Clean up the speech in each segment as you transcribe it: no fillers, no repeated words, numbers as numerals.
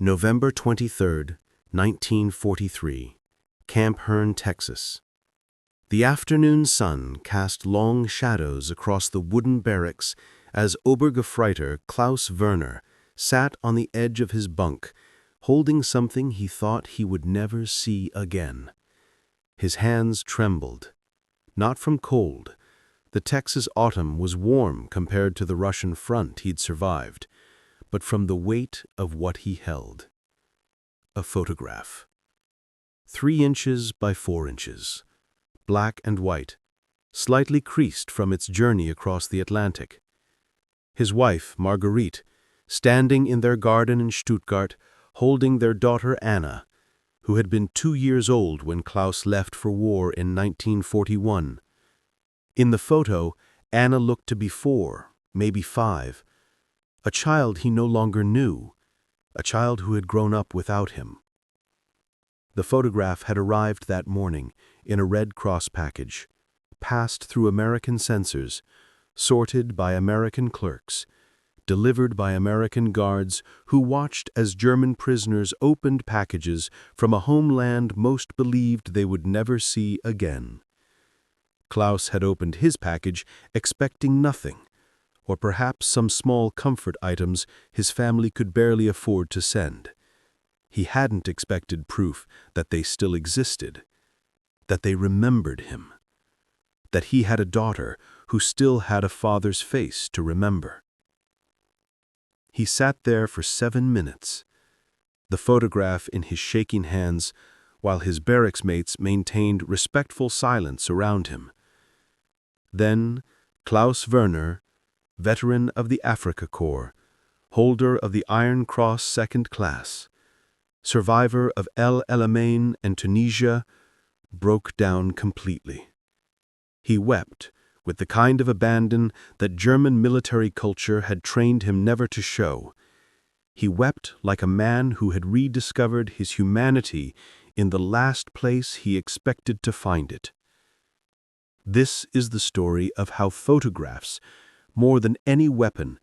November 23, 1943, Camp Hearn, Texas. The afternoon sun cast long shadows across the wooden barracks as Obergefreiter Klaus Werner sat on the edge of his bunk, holding something he thought he would never see again. His hands trembled. Not from cold. The Texas autumn was warm compared to the Russian front he'd survived, but from the weight of what he held. A photograph. 3 inches by 4 inches. Black and white, slightly creased from its journey across the Atlantic. His wife, Marguerite, standing in their garden in Stuttgart, holding their daughter Anna, who had been 2 years old when Klaus left for war in 1941. In the photo, Anna looked to be 4, maybe 5, a child he no longer knew, a child who had grown up without him. The photograph had arrived that morning in a Red Cross package, passed through American censors, sorted by American clerks, delivered by American guards who watched as German prisoners opened packages from a homeland most believed they would never see again. Klaus had opened his package expecting nothing, or perhaps some small comfort items his family could barely afford to send. He hadn't expected proof that they still existed, that they remembered him, that he had a daughter who still had a father's face to remember. He sat there for 7 minutes, the photograph in his shaking hands, while his barracks mates maintained respectful silence around him. Then Klaus Werner, veteran of the Africa Corps, holder of the Iron Cross Second Class, survivor of El Alamein and Tunisia, broke down completely. He wept with the kind of abandon that German military culture had trained him never to show. He wept like a man who had rediscovered his humanity in the last place he expected to find it. This is the story of how photographs, more than any weapon,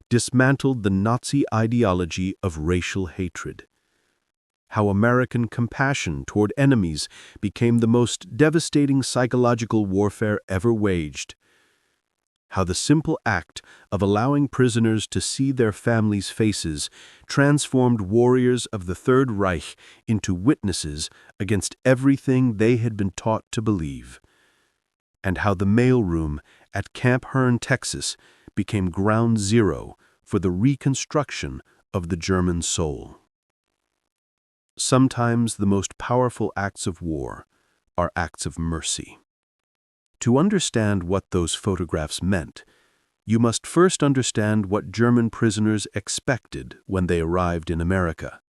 dismantled the Nazi ideology of racial hatred. How American compassion toward enemies became the most devastating psychological warfare ever waged. How the simple act of allowing prisoners to see their families' faces transformed warriors of the Third Reich into witnesses against everything they had been taught to believe. And how the mailroom at Camp Hearn, Texas, became ground zero for the reconstruction of the German soul. Sometimes the most powerful acts of war are acts of mercy. To understand what those photographs meant, you must first understand what German prisoners expected when they arrived in America.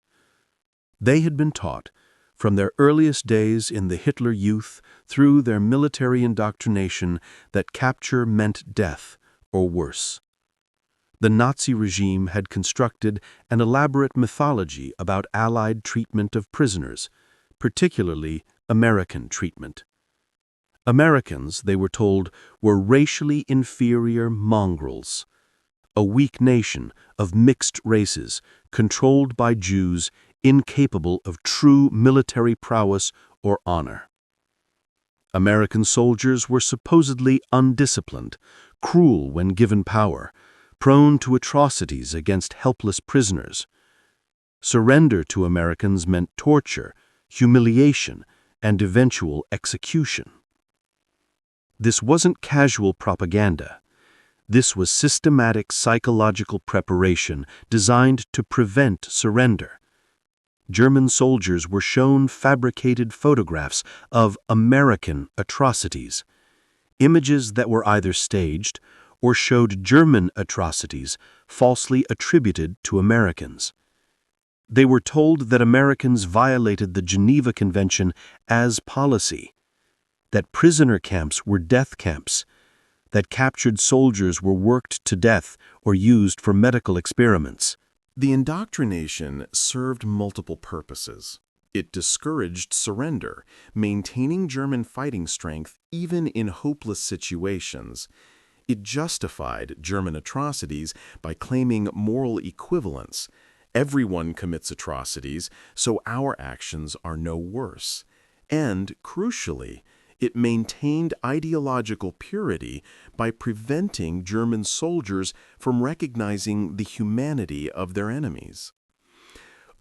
They had been taught, from their earliest days in the Hitler Youth through their military indoctrination, that capture meant death, or worse. The Nazi regime had constructed an elaborate mythology about Allied treatment of prisoners, particularly American treatment. Americans, they were told, were racially inferior mongrels, a weak nation of mixed races, controlled by Jews, incapable of true military prowess or honor. American soldiers were supposedly undisciplined, cruel when given power, prone to atrocities against helpless prisoners. Surrender to Americans meant torture, humiliation, and eventual execution. This wasn't casual propaganda. This was systematic psychological preparation designed to prevent surrender. German soldiers were shown fabricated photographs of American atrocities, images that were either staged or showed German atrocities falsely attributed to Americans. They were told that Americans violated the Geneva Convention as policy, that prisoner camps were death camps, that captured soldiers were worked to death or used for medical experiments. The indoctrination served multiple purposes. It discouraged surrender, maintaining German fighting strength even in hopeless situations. It justified German atrocities by claiming moral equivalence, Everyone commits atrocities, so our actions are no worse. And, crucially, it maintained ideological purity by preventing German soldiers from recognizing the humanity of their enemies.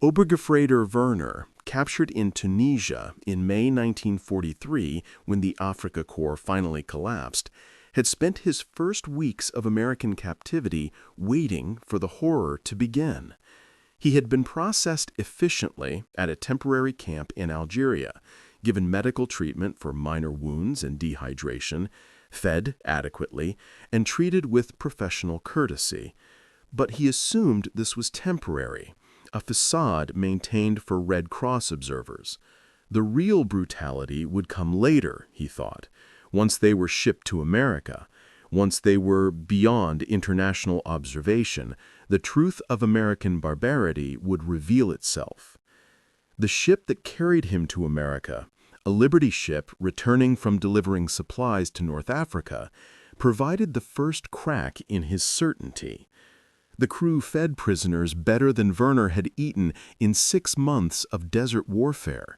Obergefreiter Werner, captured in Tunisia in May 1943 when the Afrika Korps finally collapsed, had spent his first weeks of American captivity waiting for the horror to begin. He had been processed efficiently at a temporary camp in Algeria, given medical treatment for minor wounds and dehydration, fed adequately, and treated with professional courtesy. But he assumed this was temporary, a facade maintained for Red Cross observers. The real brutality would come later, he thought, once they were shipped to America. Once they were beyond international observation, the truth of American barbarity would reveal itself. The ship that carried him to America, a Liberty ship returning from delivering supplies to North Africa, provided the first crack in his certainty. The crew fed prisoners better than Werner had eaten in 6 months of desert warfare.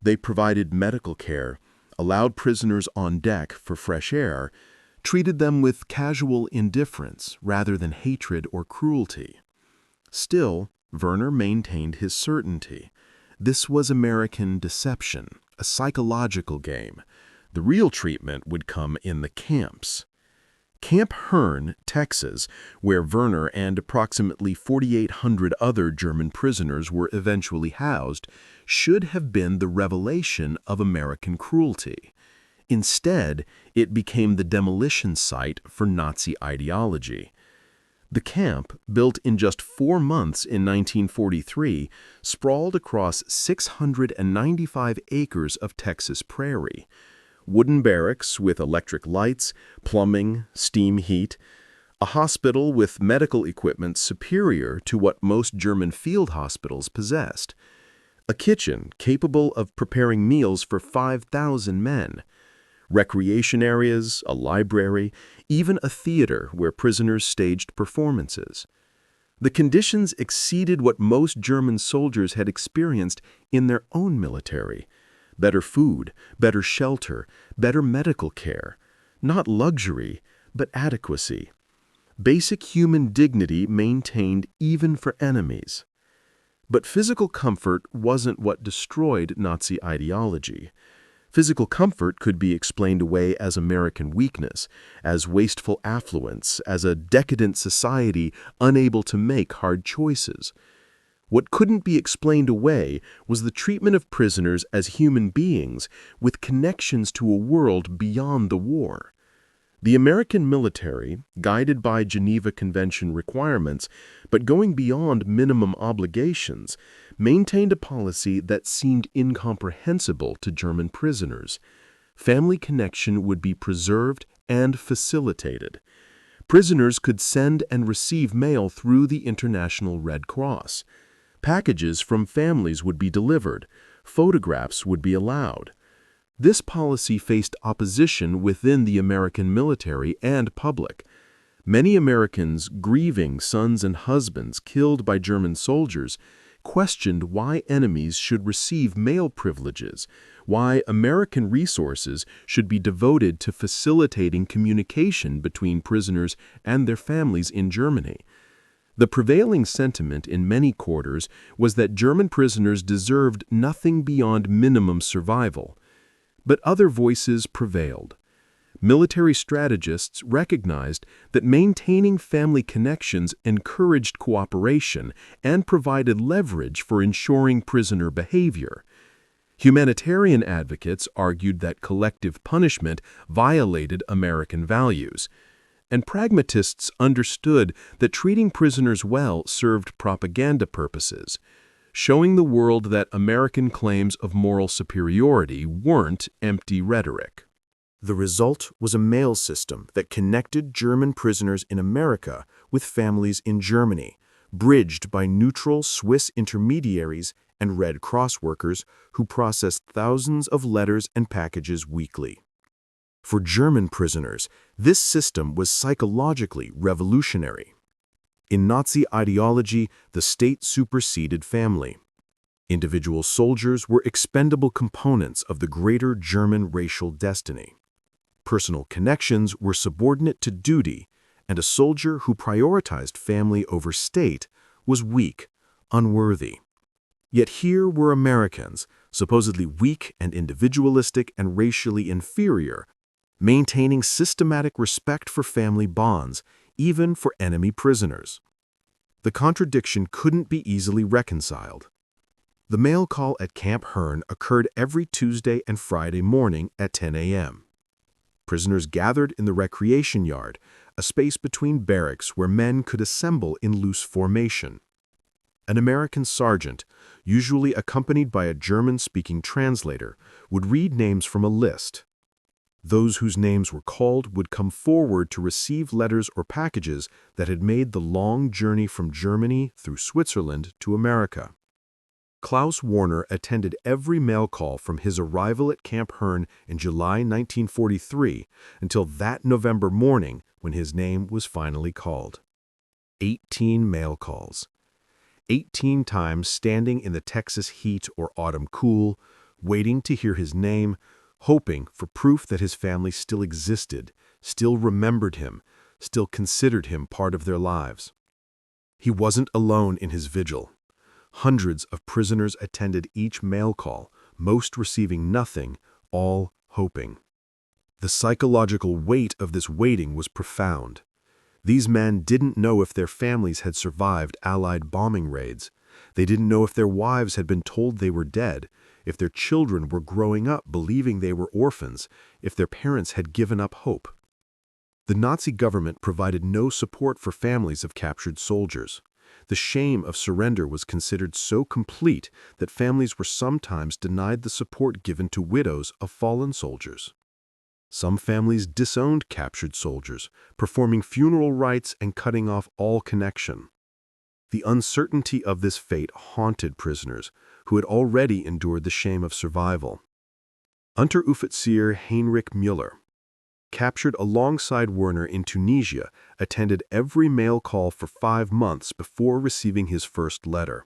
They provided medical care, allowed prisoners on deck for fresh air, treated them with casual indifference rather than hatred or cruelty. Still, Werner maintained his certainty. This was American deception, a psychological game. The real treatment would come in the camps. Camp Hearne, Texas, where Werner and approximately 4,800 other German prisoners were eventually housed, should have been the revelation of American cruelty. Instead, it became the demolition site for Nazi ideology. The camp, built in just 4 months in 1943, sprawled across 695 acres of Texas prairie. Wooden barracks with electric lights, plumbing, steam heat, a hospital with medical equipment superior to what most German field hospitals possessed, a kitchen capable of preparing meals for 5,000 men, recreation areas, a library, even a theater where prisoners staged performances. The conditions exceeded what most German soldiers had experienced in their own military. Better food, better shelter, better medical care. Not luxury, but adequacy. Basic human dignity maintained even for enemies. But physical comfort wasn't what destroyed Nazi ideology. Physical comfort could be explained away as American weakness, as wasteful affluence, as a decadent society unable to make hard choices. What couldn't be explained away was the treatment of prisoners as human beings with connections to a world beyond the war. The American military, guided by Geneva Convention requirements, but going beyond minimum obligations, maintained a policy that seemed incomprehensible to German prisoners. Family connection would be preserved and facilitated. Prisoners could send and receive mail through the International Red Cross. Packages from families would be delivered. Photographs would be allowed. This policy faced opposition within the American military and public. Many Americans grieving sons and husbands killed by German soldiers questioned why enemies should receive mail privileges, why American resources should be devoted to facilitating communication between prisoners and their families in Germany. The prevailing sentiment in many quarters was that German prisoners deserved nothing beyond minimum survival. But other voices prevailed. Military strategists recognized that maintaining family connections encouraged cooperation and provided leverage for ensuring prisoner behavior. Humanitarian advocates argued that collective punishment violated American values. And pragmatists understood that treating prisoners well served propaganda purposes, showing the world that American claims of moral superiority weren't empty rhetoric. The result was a mail system that connected German prisoners in America with families in Germany, bridged by neutral Swiss intermediaries and Red Cross workers who processed thousands of letters and packages weekly. For German prisoners, this system was psychologically revolutionary. In Nazi ideology, the state superseded family. Individual soldiers were expendable components of the greater German racial destiny. Personal connections were subordinate to duty, and a soldier who prioritized family over state was weak, unworthy. Yet here were Americans, supposedly weak and individualistic and racially inferior, maintaining systematic respect for family bonds, even for enemy prisoners. The contradiction couldn't be easily reconciled. The mail call at Camp Hearn occurred every Tuesday and Friday morning at 10 a.m. Prisoners gathered in the recreation yard, a space between barracks where men could assemble in loose formation. An American sergeant, usually accompanied by a German-speaking translator, would read names from a list. Those whose names were called would come forward to receive letters or packages that had made the long journey from Germany through Switzerland to America. Klaus Warner attended every mail call from his arrival at Camp Hearn in July 1943 until that November morning when his name was finally called. 18 mail calls. 18 times standing in the Texas heat or autumn cool, waiting to hear his name, hoping for proof that his family still existed, still remembered him, still considered him part of their lives. He wasn't alone in his vigil. Hundreds of prisoners attended each mail call, most receiving nothing, all hoping. The psychological weight of this waiting was profound. These men didn't know if their families had survived Allied bombing raids. They didn't know if their wives had been told they were dead, if their children were growing up believing they were orphans, if their parents had given up hope. The Nazi government provided no support for families of captured soldiers. The shame of surrender was considered so complete that families were sometimes denied the support given to widows of fallen soldiers. Some families disowned captured soldiers, performing funeral rites and cutting off all connection. The uncertainty of this fate haunted prisoners who had already endured the shame of survival. Unteroffizier Heinrich Müller, captured alongside Werner in Tunisia, attended every mail call for 5 months before receiving his first letter.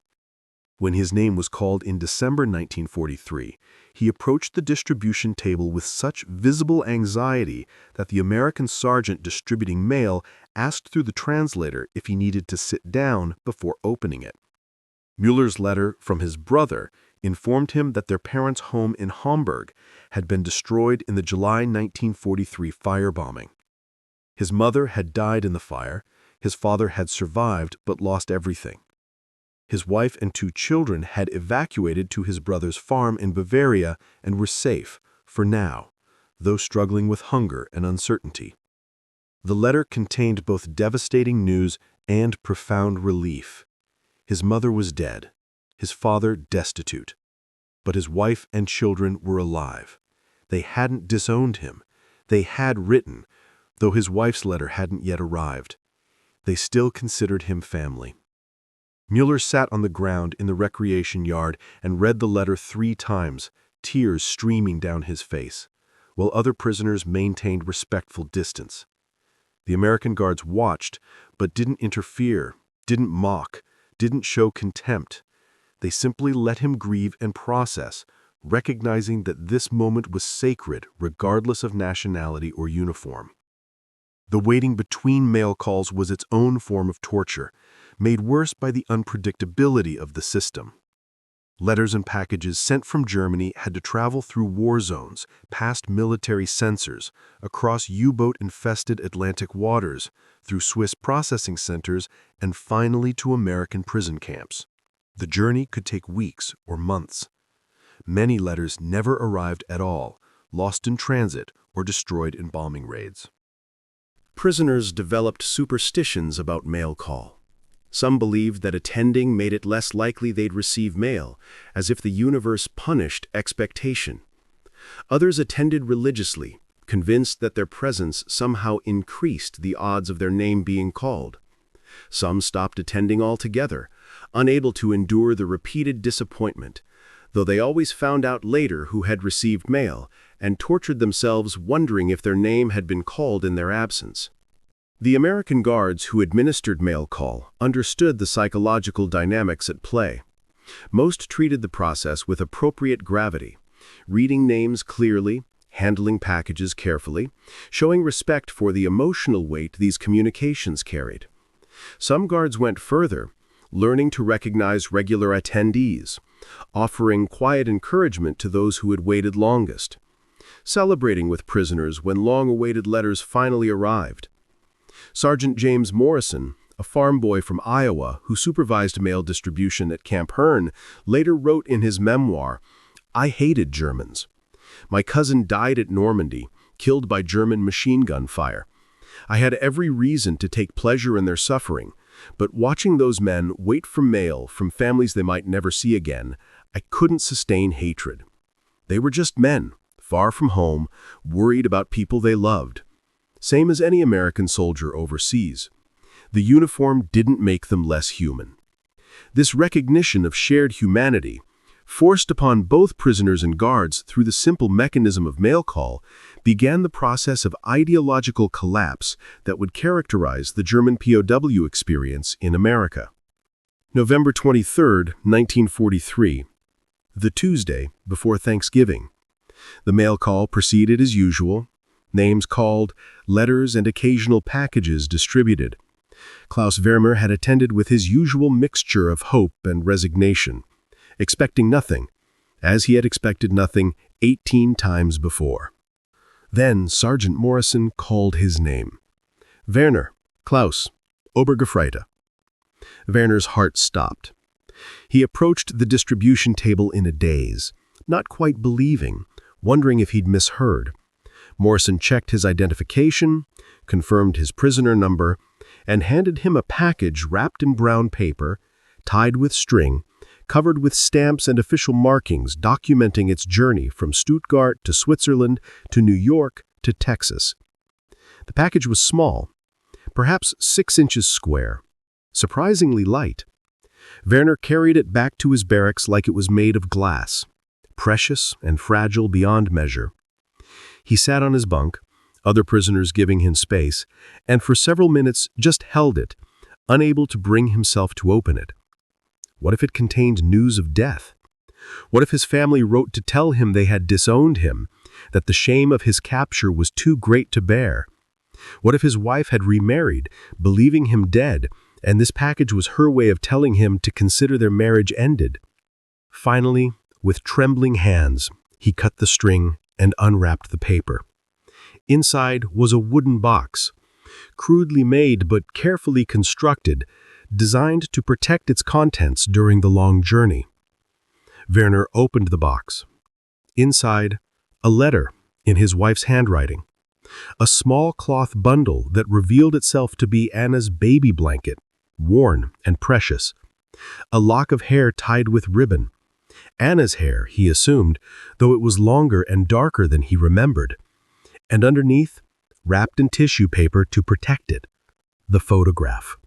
When his name was called in December 1943, he approached the distribution table with such visible anxiety that the American sergeant distributing mail asked through the translator if he needed to sit down before opening it. Müller's letter from his brother informed him that their parents' home in Hamburg had been destroyed in the July 1943 firebombing. His mother had died in the fire, his father had survived but lost everything. His wife and 2 children had evacuated to his brother's farm in Bavaria and were safe, for now, though struggling with hunger and uncertainty. The letter contained both devastating news and profound relief. His mother was dead, his father destitute, but his wife and children were alive. They hadn't disowned him. They had written, though his wife's letter hadn't yet arrived. They still considered him family. Müller sat on the ground in the recreation yard and read the letter 3 times, tears streaming down his face, while other prisoners maintained respectful distance. The American guards watched, but didn't interfere, didn't mock, didn't show contempt. They simply let him grieve and process, recognizing that this moment was sacred regardless of nationality or uniform. The waiting between mail calls was its own form of torture, made worse by the unpredictability of the system. Letters and packages sent from Germany had to travel through war zones, past military censors, across U-boat-infested Atlantic waters, through Swiss processing centers, and finally to American prison camps. The journey could take weeks or months. Many letters never arrived at all, lost in transit or destroyed in bombing raids. Prisoners developed superstitions about mail call. Some believed that attending made it less likely they'd receive mail, as if the universe punished expectation. Others attended religiously, convinced that their presence somehow increased the odds of their name being called. Some stopped attending altogether, unable to endure the repeated disappointment, though they always found out later who had received mail and tortured themselves wondering if their name had been called in their absence. The American guards who administered mail call understood the psychological dynamics at play. Most treated the process with appropriate gravity, reading names clearly, handling packages carefully, showing respect for the emotional weight these communications carried. Some guards went further, learning to recognize regular attendees, offering quiet encouragement to those who had waited longest, celebrating with prisoners when long-awaited letters finally arrived. Sergeant James Morrison, a farm boy from Iowa who supervised mail distribution at Camp Hearn, later wrote in his memoir, "I hated Germans. My cousin died at Normandy, killed by German machine gun fire. I had every reason to take pleasure in their suffering, but watching those men wait for mail from families they might never see again, I couldn't sustain hatred. They were just men, far from home, worried about people they loved. Same as any American soldier overseas. The uniform didn't make them less human." This recognition of shared humanity, forced upon both prisoners and guards through the simple mechanism of mail call, began the process of ideological collapse that would characterize the German POW experience in America. November 23, 1943, the Tuesday before Thanksgiving. The mail call proceeded as usual, names called, letters and occasional packages distributed. Klaus Vermeer had attended with his usual mixture of hope and resignation, expecting nothing, as he had expected nothing 18 times before. Then Sergeant Morrison called his name. "Werner, Klaus, Obergefreiter." Werner's heart stopped. He approached the distribution table in a daze, not quite believing, wondering if he'd misheard. Morrison checked his identification, confirmed his prisoner number, and handed him a package wrapped in brown paper, tied with string, covered with stamps and official markings documenting its journey from Stuttgart to Switzerland to New York to Texas. The package was small, perhaps 6 inches square, surprisingly light. Werner carried it back to his barracks like it was made of glass, precious and fragile beyond measure. He sat on his bunk, other prisoners giving him space, and for several minutes just held it, unable to bring himself to open it. What if it contained news of death? What if his family wrote to tell him they had disowned him, that the shame of his capture was too great to bear? What if his wife had remarried, believing him dead, and this package was her way of telling him to consider their marriage ended? Finally, with trembling hands, he cut the string and unwrapped the paper. Inside was a wooden box, crudely made but carefully constructed, designed to protect its contents during the long journey. Werner opened the box. Inside, a letter in his wife's handwriting. A small cloth bundle that revealed itself to be Anna's baby blanket, worn and precious. A lock of hair tied with ribbon. Anna's hair, he assumed, though it was longer and darker than he remembered. And underneath, wrapped in tissue paper to protect it, the photograph.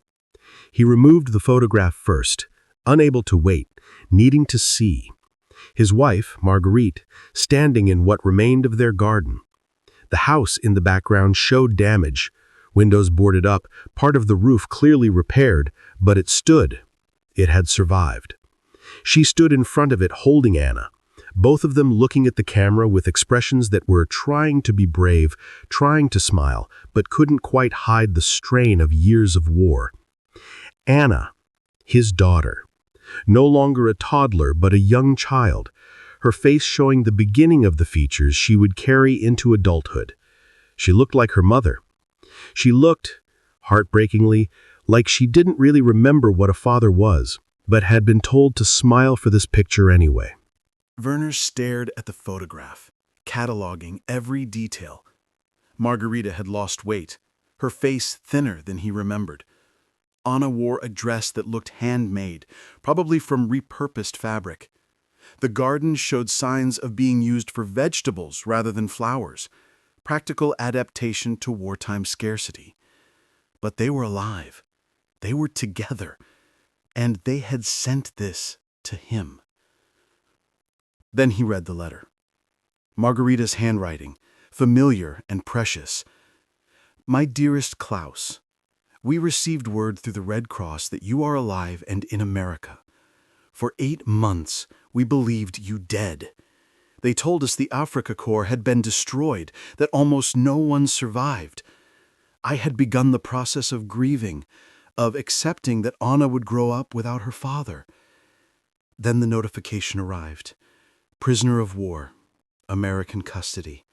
He removed the photograph first, unable to wait, needing to see. His wife, Marguerite, standing in what remained of their garden. The house in the background showed damage, windows boarded up, part of the roof clearly repaired, but it stood. It had survived. She stood in front of it holding Anna, both of them looking at the camera with expressions that were trying to be brave, trying to smile, but couldn't quite hide the strain of years of war. Anna, his daughter, no longer a toddler but a young child, her face showing the beginning of the features she would carry into adulthood. She looked like her mother. She looked, heartbreakingly, like she didn't really remember what a father was, but had been told to smile for this picture anyway. Werner stared at the photograph, cataloging every detail. Margarita had lost weight, her face thinner than he remembered. Anna wore a dress that looked handmade, probably from repurposed fabric. The garden showed signs of being used for vegetables rather than flowers, practical adaptation to wartime scarcity. But they were alive. They were together, and they had sent this to him. Then he read the letter. Margarita's handwriting, familiar and precious. My dearest Klaus, we received word through the Red Cross that you are alive and in America. For 8 months, we believed you dead. They told us the Africa Corps had been destroyed, that almost no one survived. I had begun the process of grieving, of accepting that Anna would grow up without her father. Then the notification arrived. Prisoner of war, American custody,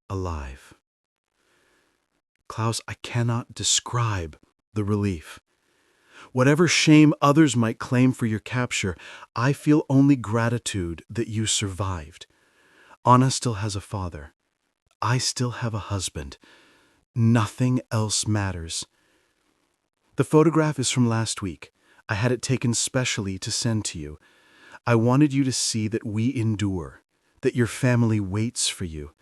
alive. Klaus, I cannot describe the relief. Whatever shame others might claim for your capture, I feel only gratitude that you survived. Anna still has a father. I still have a husband. Nothing else matters. The photograph is from last week. I had it taken specially to send to you. I wanted you to see that we endure, that your family waits for you,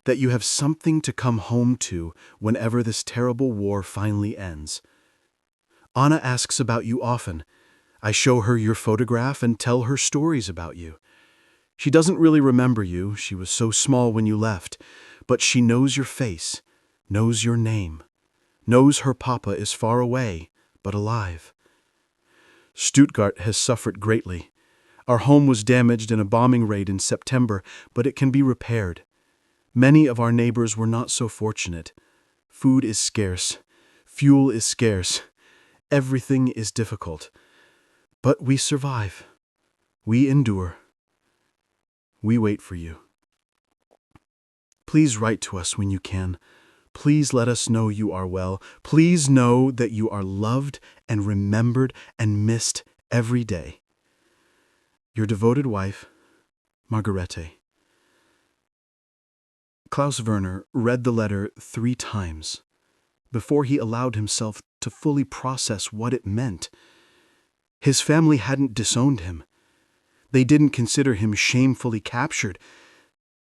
that you have something to come home to whenever this terrible war finally ends. Anna asks about you often. I show her your photograph and tell her stories about you. She doesn't really remember you, she was so small when you left, but she knows your face, knows your name, knows her papa is far away, but alive. Stuttgart has suffered greatly. Our home was damaged in a bombing raid in September, but it can be repaired. Many of our neighbors were not so fortunate. Food is scarce. Fuel is scarce. Everything is difficult. But we survive. We endure. We wait for you. Please write to us when you can. Please let us know you are well. Please know that you are loved and remembered and missed every day. Your devoted wife, Margarete. Klaus Werner read the letter 3 times before he allowed himself to fully process what it meant. His family hadn't disowned him. They didn't consider him shamefully captured.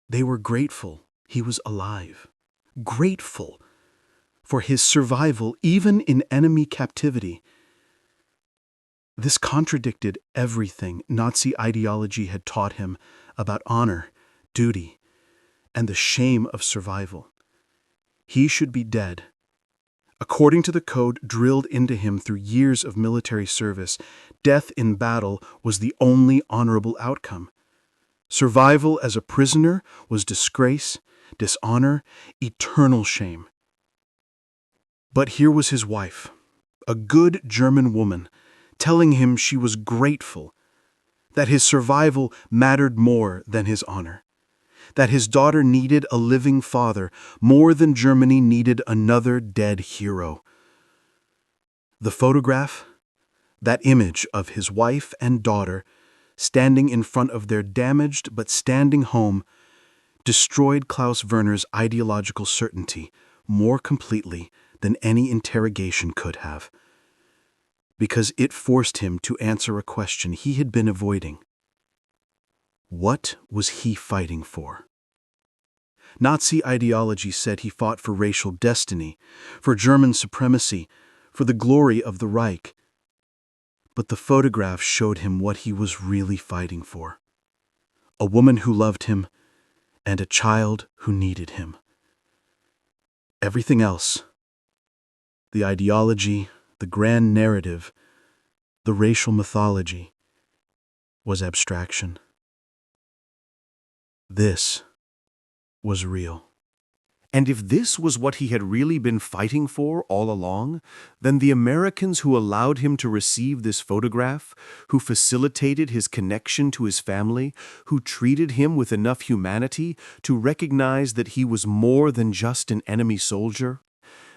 They were grateful he was alive. Grateful for his survival even in enemy captivity. This contradicted everything Nazi ideology had taught him about honor, duty, and the shame of survival. He should be dead. According to the code drilled into him through years of military service, death in battle was the only honorable outcome. Survival as a prisoner was disgrace, dishonor, eternal shame. But here was his wife, a good German woman, telling him she was grateful, that his survival mattered more than his honor, that his daughter needed a living father more than Germany needed another dead hero. The photograph, that image of his wife and daughter standing in front of their damaged but standing home, destroyed Klaus Werner's ideological certainty more completely than any interrogation could have, because it forced him to answer a question he had been avoiding. What was he fighting for? Nazi ideology said he fought for racial destiny, for German supremacy, for the glory of the Reich. But the photograph showed him what he was really fighting for. A woman who loved him, and a child who needed him. Everything else, the ideology, the grand narrative, the racial mythology, was abstraction. This was real. And if this was what he had really been fighting for all along, then the Americans who allowed him to receive this photograph, who facilitated his connection to his family, who treated him with enough humanity to recognize that he was more than just an enemy soldier,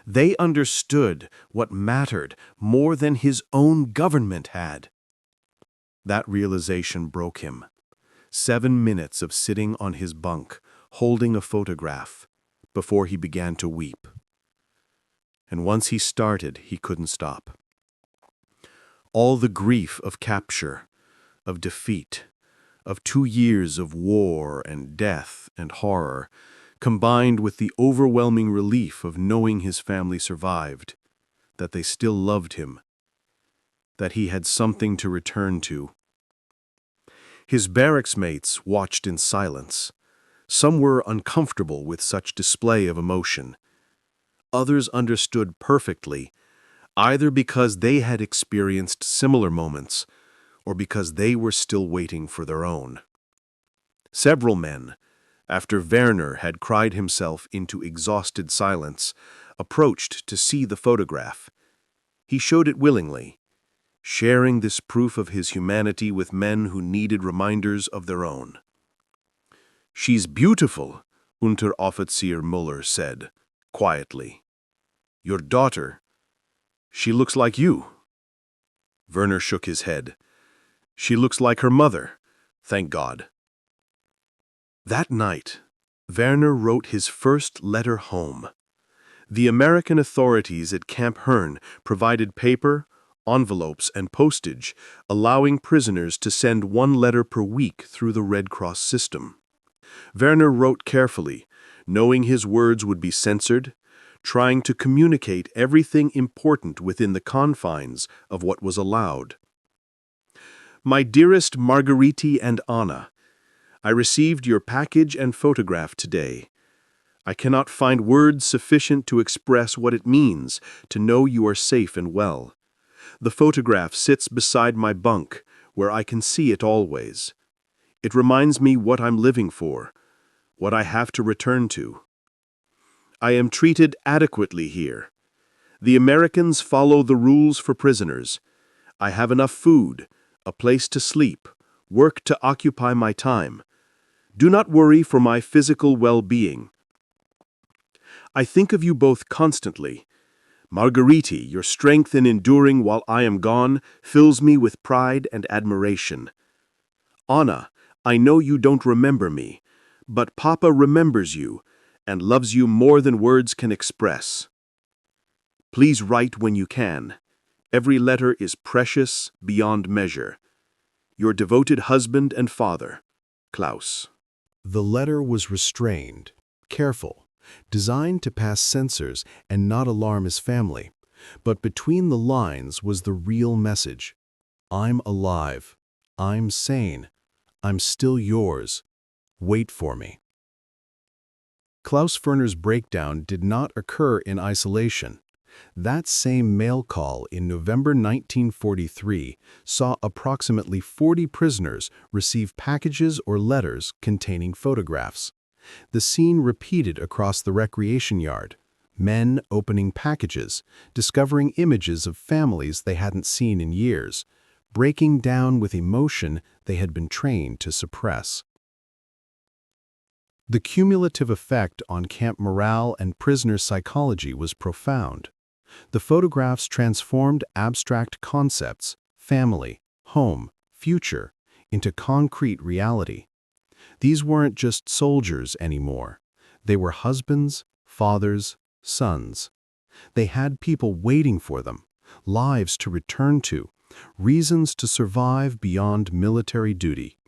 they understood what mattered more than his own government had. That realization broke him. 7 minutes of sitting on his bunk, holding a photograph, before he began to weep. And once he started, he couldn't stop. All the grief of capture, of defeat, of 2 years of war and death and horror, combined with the overwhelming relief of knowing his family survived, that they still loved him, that he had something to return to. His barracks mates watched in silence. Some were uncomfortable with such display of emotion. Others understood perfectly, either because they had experienced similar moments or because they were still waiting for their own. Several men, after Werner had cried himself into exhausted silence, approached to see the photograph. He showed it willingly, sharing this proof of his humanity with men who needed reminders of their own. "She's beautiful," Unteroffizier Müller said, quietly. "Your daughter, she looks like you." Werner shook his head. "She looks like her mother, thank God." That night, Werner wrote his first letter home. The American authorities at Camp Hearn provided paper, envelopes, and postage, allowing prisoners to send one letter per week through the Red Cross system. Werner wrote carefully, knowing his words would be censored, trying to communicate everything important within the confines of what was allowed. "My dearest Margarete and Anna, I received your package and photograph today. I cannot find words sufficient to express what it means to know you are safe and well. The photograph sits beside my bunk, where I can see it always. It reminds me what I'm living for, what I have to return to. I am treated adequately here. The Americans follow the rules for prisoners. I have enough food, a place to sleep, work to occupy my time. Do not worry for my physical well-being. I think of you both constantly. Margarete, your strength in enduring while I am gone fills me with pride and admiration. Anna, I know you don't remember me, but Papa remembers you and loves you more than words can express. Please write when you can. Every letter is precious beyond measure. Your devoted husband and father, Klaus." The letter was restrained, careful, designed to pass censors and not alarm his family. But between the lines was the real message. I'm alive. I'm sane. I'm still yours. Wait for me. Klaus Werner's breakdown did not occur in isolation. That same mail call in November 1943 saw approximately 40 prisoners receive packages or letters containing photographs. The scene repeated across the recreation yard. Men opening packages, discovering images of families they hadn't seen in years, breaking down with emotion they had been trained to suppress. The cumulative effect on camp morale and prisoner psychology was profound. The photographs transformed abstract concepts, family, home, future, into concrete reality. These weren't just soldiers anymore. They were husbands, fathers, sons. They had people waiting for them, lives to return to, reasons to survive beyond military duty.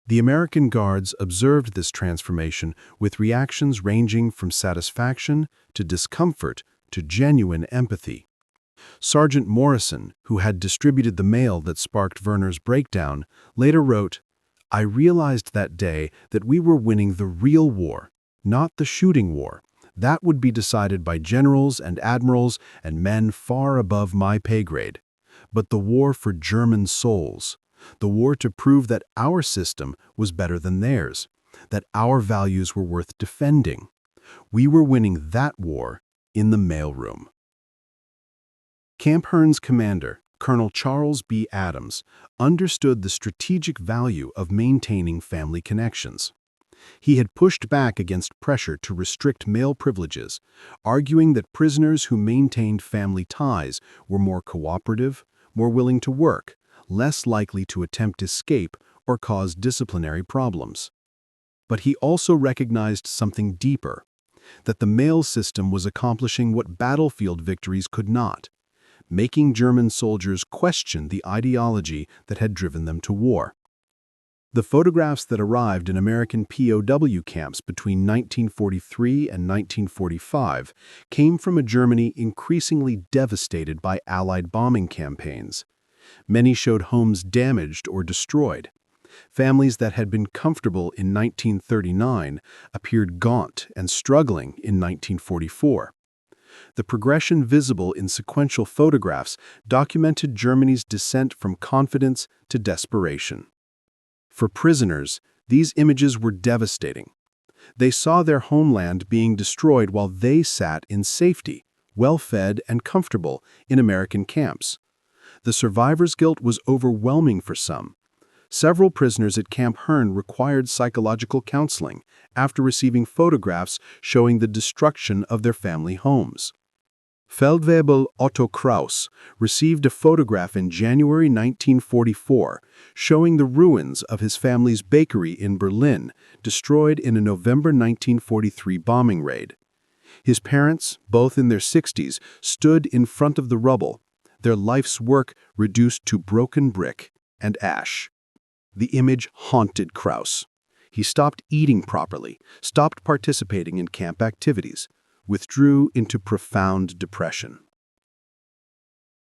The American Guards observed this transformation with reactions ranging from satisfaction to discomfort to genuine empathy. Sergeant Morrison, who had distributed the mail that sparked Werner's breakdown, later wrote, "I realized that day that we were winning the real war, not the shooting war. That would be decided by generals and admirals and men far above my pay grade. But the war for German souls, the war to prove that our system was better than theirs, that our values were worth defending. We were winning that war in the mailroom." Camp Hearn's commander, Colonel Charles B. Adams, understood the strategic value of maintaining family connections. He had pushed back against pressure to restrict male privileges, arguing that prisoners who maintained family ties were more cooperative, more willing to work, less likely to attempt escape or cause disciplinary problems. But he also recognized something deeper, that the mail system was accomplishing what battlefield victories could not, making German soldiers question the ideology that had driven them to war. The photographs that arrived in American POW camps between 1943 and 1945 came from a Germany increasingly devastated by Allied bombing campaigns. Many showed homes damaged or destroyed. Families that had been comfortable in 1939 appeared gaunt and struggling in 1944. The progression visible in sequential photographs documented Germany's descent from confidence to desperation. For prisoners, these images were devastating. They saw their homeland being destroyed while they sat in safety, well-fed and comfortable in American camps. The survivor's guilt was overwhelming for some. Several prisoners at Camp Hearn required psychological counseling after receiving photographs showing the destruction of their family homes. Feldwebel Otto Kraus received a photograph in January 1944 showing the ruins of his family's bakery in Berlin, destroyed in a November 1943 bombing raid. His parents, both in their 60s, stood in front of the rubble, their life's work reduced to broken brick and ash. The image haunted Kraus. He stopped eating properly, stopped participating in camp activities, withdrew into profound depression.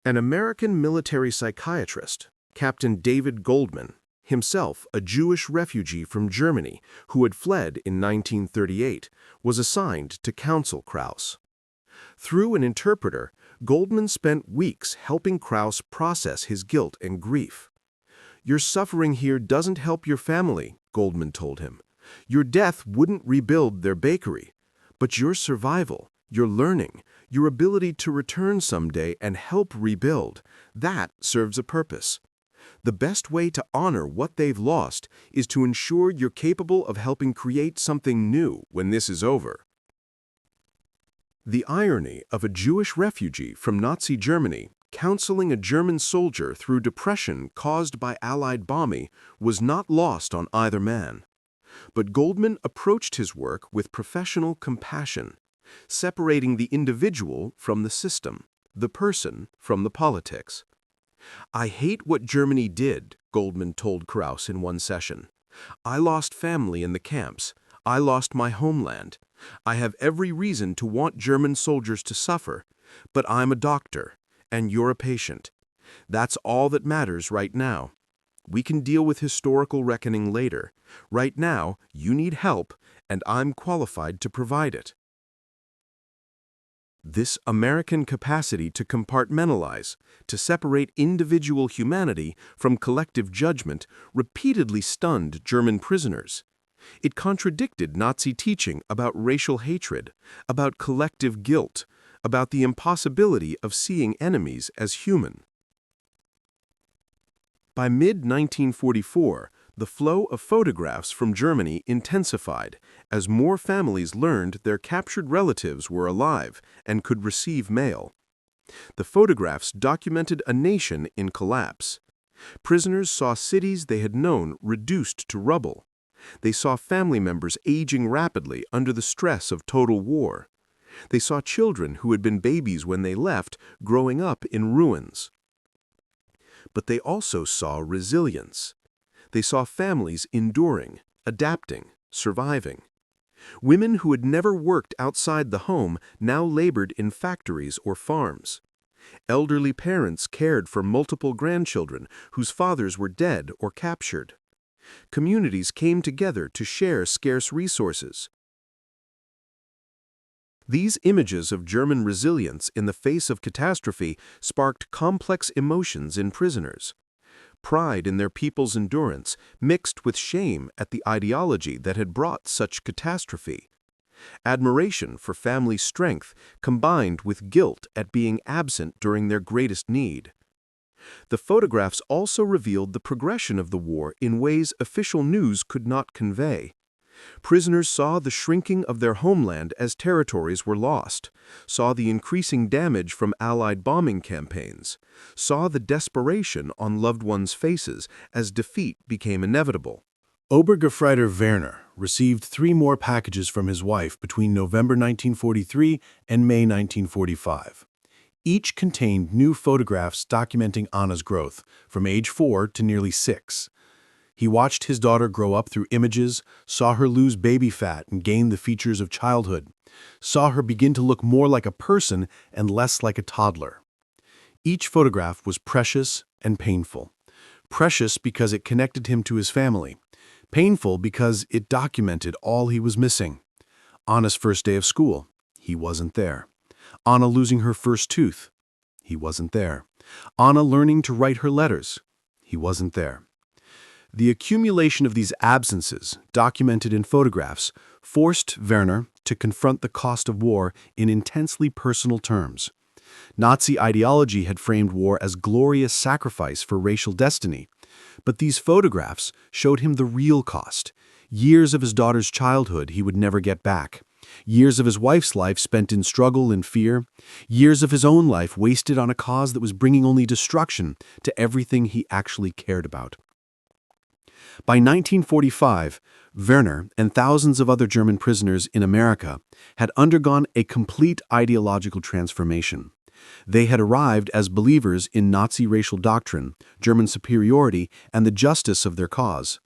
An American military psychiatrist, Captain David Goldman, himself a Jewish refugee from Germany who had fled in 1938, was assigned to counsel Kraus. Through an interpreter, Goldman spent weeks helping Kraus process his guilt and grief. "Your suffering here doesn't help your family," Goldman told him. "Your death wouldn't rebuild their bakery. But your survival, your learning, your ability to return someday and help rebuild, that serves a purpose. The best way to honor what they've lost is to ensure you're capable of helping create something new when this is over." The irony of a Jewish refugee from Nazi Germany counseling a German soldier through depression caused by Allied bombing was not lost on either man. But Goldman approached his work with professional compassion, separating the individual from the system, the person from the politics. "I hate what Germany did," Goldman told Kraus in one session. "I lost family in the camps. I lost my homeland. I have every reason to want German soldiers to suffer, but I'm a doctor, and you're a patient. That's all that matters right now. We can deal with historical reckoning later. Right now, you need help, and I'm qualified to provide it." This American capacity to compartmentalize, to separate individual humanity from collective judgment, repeatedly stunned German prisoners. It contradicted Nazi teaching about racial hatred, about collective guilt, about the impossibility of seeing enemies as human. By mid-1944, the flow of photographs from Germany intensified as more families learned their captured relatives were alive and could receive mail. The photographs documented a nation in collapse. Prisoners saw cities they had known reduced to rubble. They saw family members aging rapidly under the stress of total war. They saw children who had been babies when they left growing up in ruins. But they also saw resilience. They saw families enduring, adapting, surviving. Women who had never worked outside the home now labored in factories or farms. Elderly parents cared for multiple grandchildren whose fathers were dead or captured. Communities came together to share scarce resources. These images of German resilience in the face of catastrophe sparked complex emotions in prisoners. Pride in their people's endurance mixed with shame at the ideology that had brought such catastrophe. Admiration for family strength combined with guilt at being absent during their greatest need. The photographs also revealed the progression of the war in ways official news could not convey. Prisoners saw the shrinking of their homeland as territories were lost, saw the increasing damage from Allied bombing campaigns, saw the desperation on loved ones' faces as defeat became inevitable. Obergefreiter Werner received 3 more packages from his wife between November 1943 and May 1945. Each contained new photographs documenting Anna's growth, from age 4 to nearly 6. He watched his daughter grow up through images, saw her lose baby fat and gain the features of childhood, saw her begin to look more like a person and less like a toddler. Each photograph was precious and painful. Precious because it connected him to his family. Painful because it documented all he was missing. Anna's first day of school. He wasn't there. Anna losing her first tooth. He wasn't there. Anna learning to write her letters. He wasn't there. The accumulation of these absences, documented in photographs, forced Werner to confront the cost of war in intensely personal terms. Nazi ideology had framed war as glorious sacrifice for racial destiny, but these photographs showed him the real cost. Years of his daughter's childhood he would never get back. Years of his wife's life spent in struggle and fear. Years of his own life wasted on a cause that was bringing only destruction to everything he actually cared about. By 1945, Werner and thousands of other German prisoners in America had undergone a complete ideological transformation. They had arrived as believers in Nazi racial doctrine, German superiority, and the justice of their cause.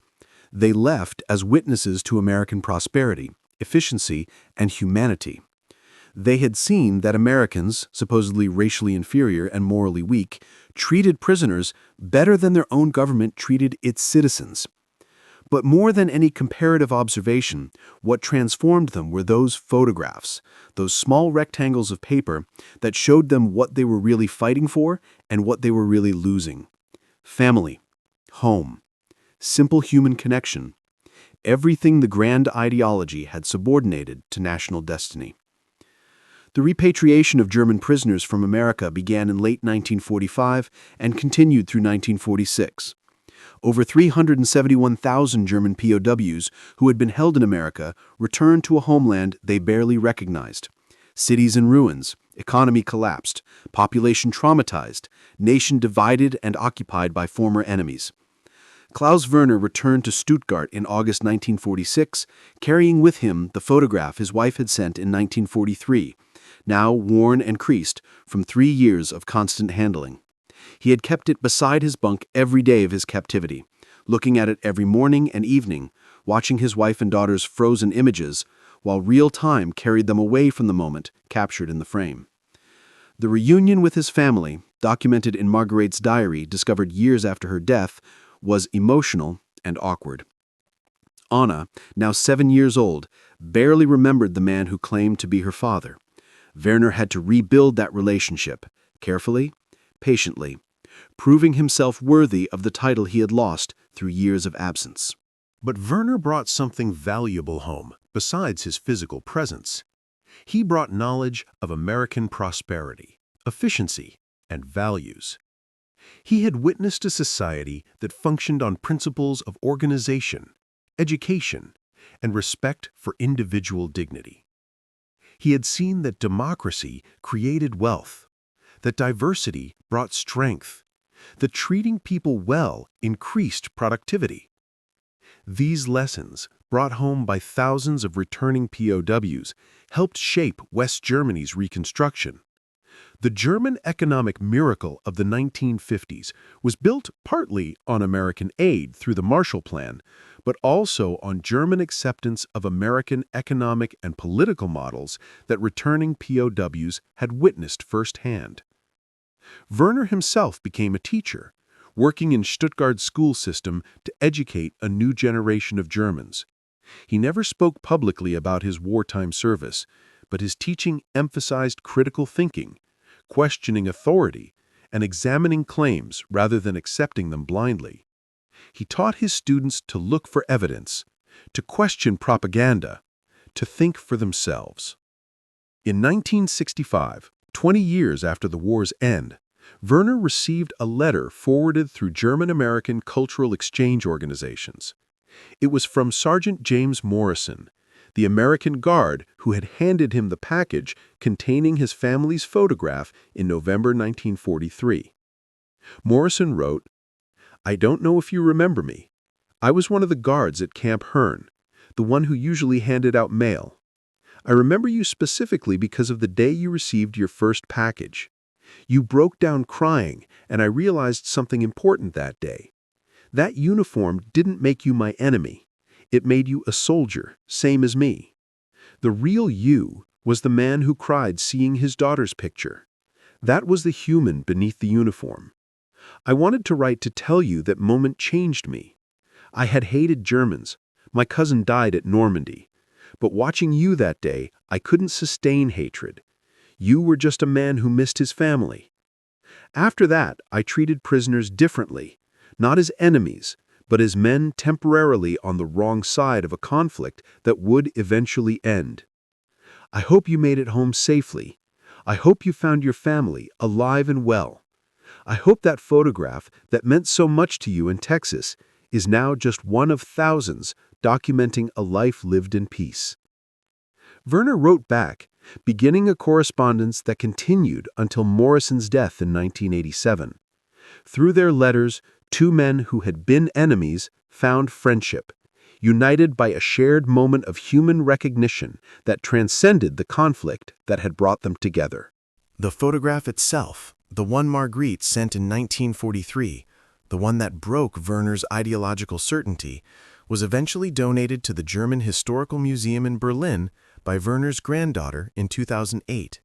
They left as witnesses to American prosperity, efficiency, and humanity. They had seen that Americans, supposedly racially inferior and morally weak, treated prisoners better than their own government treated its citizens. But more than any comparative observation, what transformed them were those photographs, those small rectangles of paper that showed them what they were really fighting for and what they were really losing. Family, home, simple human connection, everything the grand ideology had subordinated to national destiny. The repatriation of German prisoners from America began in late 1945 and continued through 1946. Over 371,000 German POWs who had been held in America returned to a homeland they barely recognized. Cities in ruins, economy collapsed, population traumatized, nation divided and occupied by former enemies. Klaus Werner returned to Stuttgart in August 1946, carrying with him the photograph his wife had sent in 1943, now worn and creased from 3 years of constant handling. He had kept it beside his bunk every day of his captivity, looking at it every morning and evening, watching his wife and daughter's frozen images, while real time carried them away from the moment captured in the frame. The reunion with his family, documented in Margaret's diary discovered years after her death, was emotional and awkward. Anna, now 7 years old, barely remembered the man who claimed to be her father. Werner had to rebuild that relationship, carefully, patiently, proving himself worthy of the title he had lost through years of absence. But Werner brought something valuable home, besides his physical presence. He brought knowledge of American prosperity, efficiency, and values. He had witnessed a society that functioned on principles of organization, education, and respect for individual dignity. He had seen that democracy created wealth, that diversity brought strength, that treating people well increased productivity. These lessons, brought home by thousands of returning POWs, helped shape West Germany's reconstruction. The German economic miracle of the 1950s was built partly on American aid through the Marshall Plan, but also on German acceptance of American economic and political models that returning POWs had witnessed firsthand. Werner himself became a teacher, working in Stuttgart's school system to educate a new generation of Germans. He never spoke publicly about his wartime service, but his teaching emphasized critical thinking, questioning authority, and examining claims rather than accepting them blindly. He taught his students to look for evidence, to question propaganda, to think for themselves. In 1965, 20 years after the war's end, Werner received a letter forwarded through German-American cultural exchange organizations. It was from Sergeant James Morrison, the American guard who had handed him the package containing his family's photograph in November 1943. Morrison wrote, "I don't know if you remember me. I was one of the guards at Camp Hearn, the one who usually handed out mail. I remember you specifically because of the day you received your first package. You broke down crying, and I realized something important that day. That uniform didn't make you my enemy. It made you a soldier, same as me. The real you was the man who cried seeing his daughter's picture. That was the human beneath the uniform. I wanted to write to tell you that moment changed me. I had hated Germans. My cousin died at Normandy. But watching you that day, I couldn't sustain hatred. You were just a man who missed his family. After that, I treated prisoners differently, not as enemies, but as men temporarily on the wrong side of a conflict that would eventually end. I hope you made it home safely. I hope you found your family alive and well. I hope that photograph that meant so much to you in Texas is now just one of thousands documenting a life lived in peace. Werner wrote back, beginning a correspondence that continued until Morrison's death in 1987. Through their letters, two men who had been enemies found friendship, united by a shared moment of human recognition that transcended the conflict that had brought them together. The photograph itself, the one Marguerite sent in 1943, the one that broke Werner's ideological certainty, was eventually donated to the German Historical Museum in Berlin by Werner's granddaughter in 2008.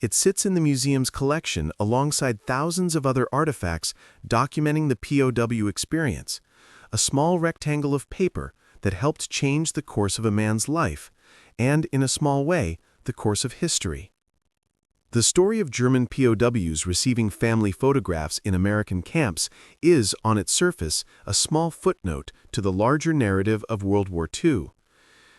It sits in the museum's collection alongside thousands of other artifacts documenting the POW experience, a small rectangle of paper that helped change the course of a man's life, and, in a small way, the course of history. The story of German POWs receiving family photographs in American camps is, on its surface, a small footnote to the larger narrative of World War II.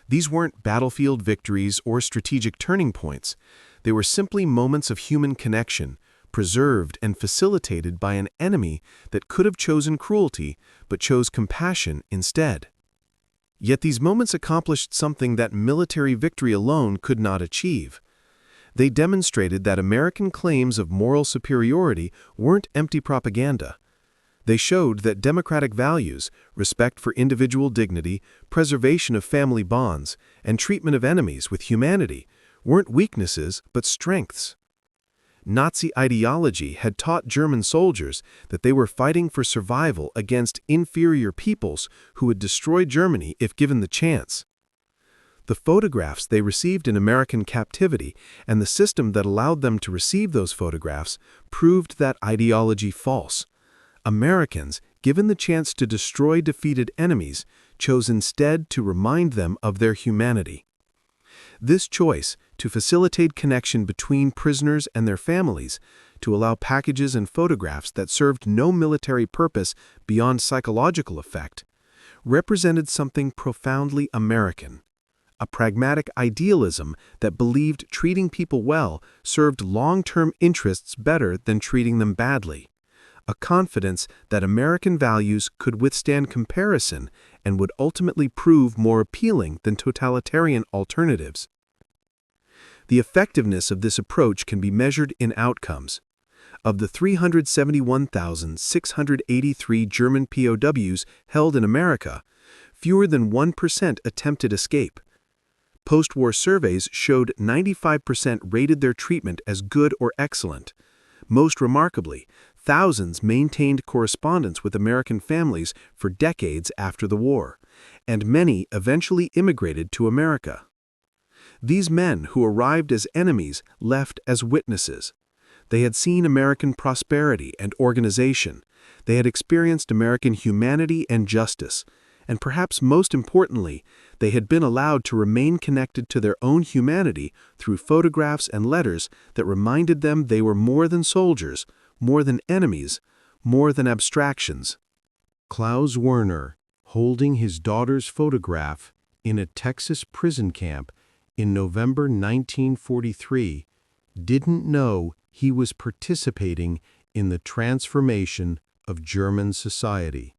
These weren't battlefield victories or strategic turning points. They were simply moments of human connection, preserved and facilitated by an enemy that could have chosen cruelty, but chose compassion instead. Yet these moments accomplished something that military victory alone could not achieve. They demonstrated that American claims of moral superiority weren't empty propaganda. They showed that democratic values, respect for individual dignity, preservation of family bonds, and treatment of enemies with humanity weren't weaknesses but strengths. Nazi ideology had taught German soldiers that they were fighting for survival against inferior peoples who would destroy Germany if given the chance. The photographs they received in American captivity and the system that allowed them to receive those photographs proved that ideology false. Americans, given the chance to destroy defeated enemies, chose instead to remind them of their humanity. This choice, to facilitate connection between prisoners and their families, to allow packages and photographs that served no military purpose beyond psychological effect, represented something profoundly American. A pragmatic idealism that believed treating people well served long-term interests better than treating them badly. A confidence that American values could withstand comparison and would ultimately prove more appealing than totalitarian alternatives. The effectiveness of this approach can be measured in outcomes. Of the 371,683 German POWs held in America, fewer than 1% attempted escape. Post-war surveys showed 95% rated their treatment as good or excellent. Most remarkably, thousands maintained correspondence with American families for decades after the war, and many eventually immigrated to America. These men who arrived as enemies left as witnesses. They had seen American prosperity and organization. They had experienced American humanity and justice. And perhaps most importantly, they had been allowed to remain connected to their own humanity through photographs and letters that reminded them they were more than soldiers, more than enemies, more than abstractions. Klaus Werner, holding his daughter's photograph in a Texas prison camp in November 1943, didn't know he was participating in the transformation of German society.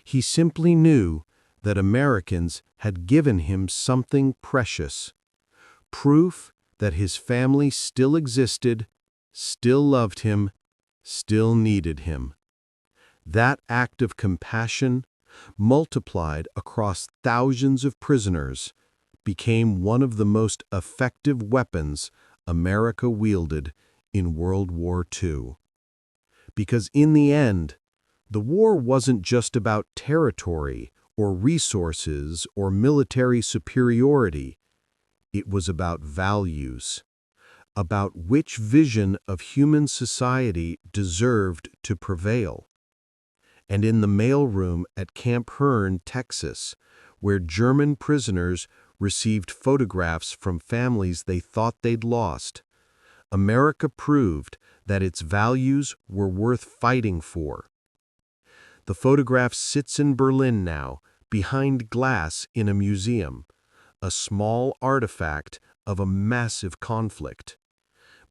He simply knew that Americans had given him something precious, proof that his family still existed, still loved him, still needed him. That act of compassion, multiplied across thousands of prisoners, became one of the most effective weapons America wielded in World War II. Because in the end, the war wasn't just about territory or resources or military superiority. It was about values. about which vision of human society deserved to prevail. And in the mailroom at Camp Hearn, Texas, where German prisoners received photographs from families they thought they'd lost, America proved that its values were worth fighting for. The photograph sits in Berlin now, behind glass in a museum, a small artifact of a massive conflict.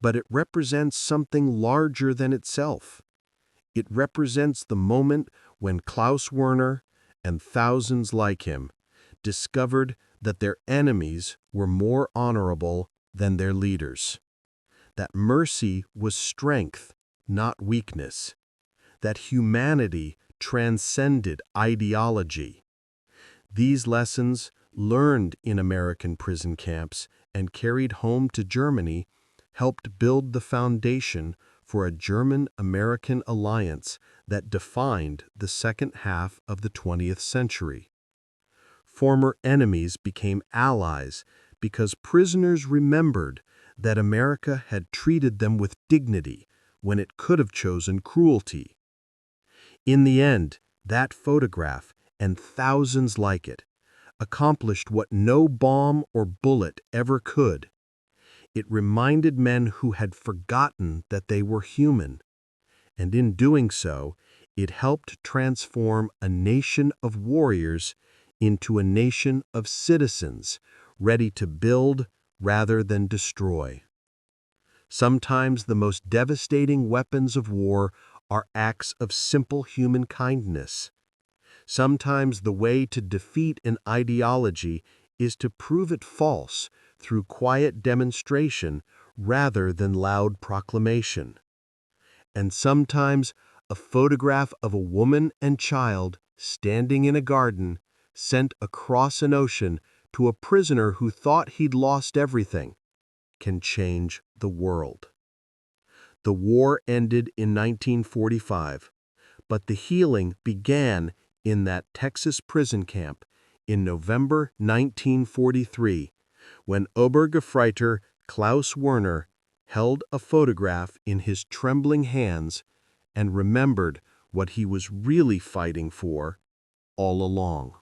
But it represents something larger than itself. It represents the moment when Klaus Werner and thousands like him discovered that their enemies were more honorable than their leaders. That mercy was strength, not weakness. That humanity transcended ideology. These lessons, learned in American prison camps and carried home to Germany, helped build the foundation for a German-American alliance that defined the second half of the 20th century. Former enemies became allies because prisoners remembered that America had treated them with dignity when it could have chosen cruelty. In the end, that photograph, and thousands like it, accomplished what no bomb or bullet ever could. It reminded men who had forgotten that they were human, and in doing so, it helped transform a nation of warriors into a nation of citizens ready to build rather than destroy. Sometimes the most devastating weapons of war are acts of simple human kindness. Sometimes the way to defeat an ideology is to prove it false through quiet demonstration rather than loud proclamation. And sometimes a photograph of a woman and child standing in a garden sent across an ocean to a prisoner who thought he'd lost everything can change the world. The war ended in 1945, but the healing began in that Texas prison camp in November 1943, when Obergefreiter Klaus Werner held a photograph in his trembling hands and remembered what he was really fighting for all along.